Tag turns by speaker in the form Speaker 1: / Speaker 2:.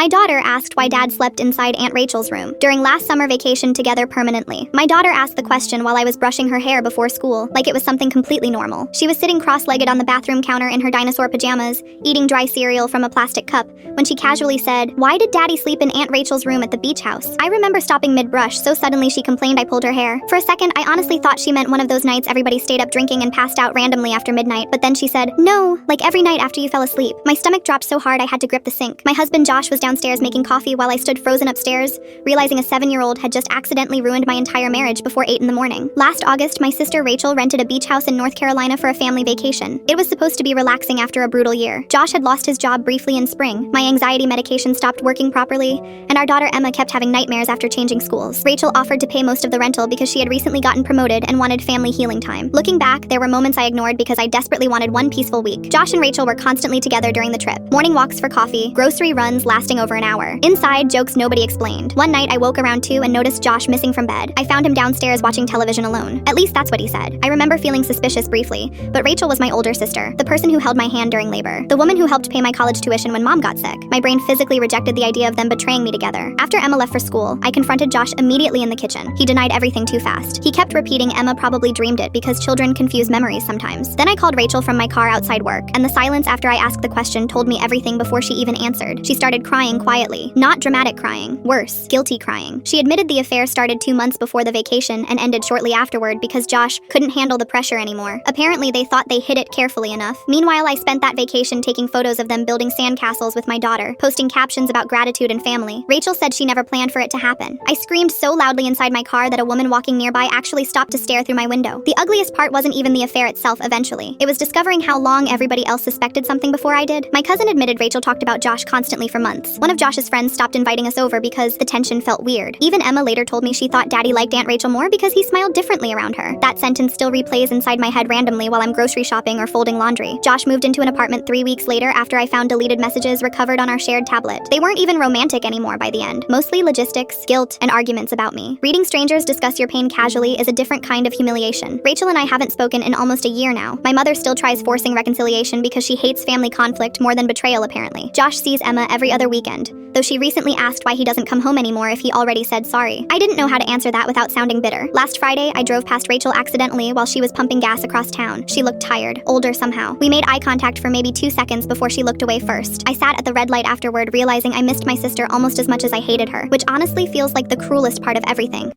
Speaker 1: My daughter asked why Dad slept inside Aunt Rachel's room during last summer vacation together permanently. My daughter asked the question while I was brushing her hair before school, like it was something completely normal. She was sitting cross-legged on the bathroom counter in her dinosaur pajamas, eating dry cereal from a plastic cup, when she casually said, "Why did Daddy sleep in Aunt Rachel's room at the beach house?" I remember stopping mid-brush so suddenly she complained I pulled her hair. For a second, I honestly thought she meant one of those nights everybody stayed up drinking and passed out randomly after midnight, but then she said, "No, like every night after you fell asleep." My stomach dropped so hard I had to grip the sink. My husband Josh was downstairs making coffee while I stood frozen upstairs, realizing a 7-year-old had just accidentally ruined my entire marriage before 8 in the morning. Last August, my sister Rachel rented a beach house in North Carolina for a family vacation. It was supposed to be relaxing after a brutal year. Josh had lost his job briefly in spring, my anxiety medication stopped working properly, and our daughter Emma kept having nightmares after changing schools. Rachel offered to pay most of the rental because she had recently gotten promoted and wanted family healing time. Looking back, there were moments I ignored because I desperately wanted one peaceful week. Josh and Rachel were constantly together during the trip. Morning walks for coffee, grocery runs lasting over an hour. Inside, jokes nobody explained. One night, I woke around 2 and noticed Josh missing from bed. I found him downstairs watching television alone. At least that's what he said. I remember feeling suspicious briefly, but Rachel was my older sister, the person who held my hand during labor, the woman who helped pay my college tuition when Mom got sick. My brain physically rejected the idea of them betraying me together. After Emma left for school, I confronted Josh immediately in the kitchen. He denied everything too fast. He kept repeating Emma probably dreamed it because children confuse memories sometimes. Then I called Rachel from my car outside work, and the silence after I asked the question told me everything before she even answered. She started crying quietly. Not dramatic crying. Worse, guilty crying. She admitted the affair started 2 months before the vacation and ended shortly afterward because Josh couldn't handle the pressure anymore. Apparently, they thought they hid it carefully enough. Meanwhile, I spent that vacation taking photos of them building sandcastles with my daughter, posting captions about gratitude and family. Rachel said she never planned for it to happen. I screamed so loudly inside my car that a woman walking nearby actually stopped to stare through my window. The ugliest part wasn't even the affair itself eventually. It was discovering how long everybody else suspected something before I did. My cousin admitted Rachel talked about Josh constantly for months. One of Josh's friends stopped inviting us over because the tension felt weird. Even Emma later told me she thought Daddy liked Aunt Rachel more because he smiled differently around her. That sentence still replays inside my head randomly while I'm grocery shopping or folding laundry. Josh moved into an apartment 3 weeks later after I found deleted messages recovered on our shared tablet. They weren't even romantic anymore by the end. Mostly logistics, guilt, and arguments about me. Reading strangers discuss your pain casually is a different kind of humiliation. Rachel and I haven't spoken in almost a year now. My mother still tries forcing reconciliation because she hates family conflict more than betrayal apparently. Josh sees Emma every other weekend, though she recently asked why he doesn't come home anymore if he already said sorry. I didn't know how to answer that without sounding bitter. Last Friday, I drove past Rachel accidentally while she was pumping gas across town. She looked tired, older somehow. We made eye contact for maybe 2 seconds before she looked away first. I sat at the red light afterward, realizing I missed my sister almost as much as I hated her, which honestly feels like the cruelest part of everything.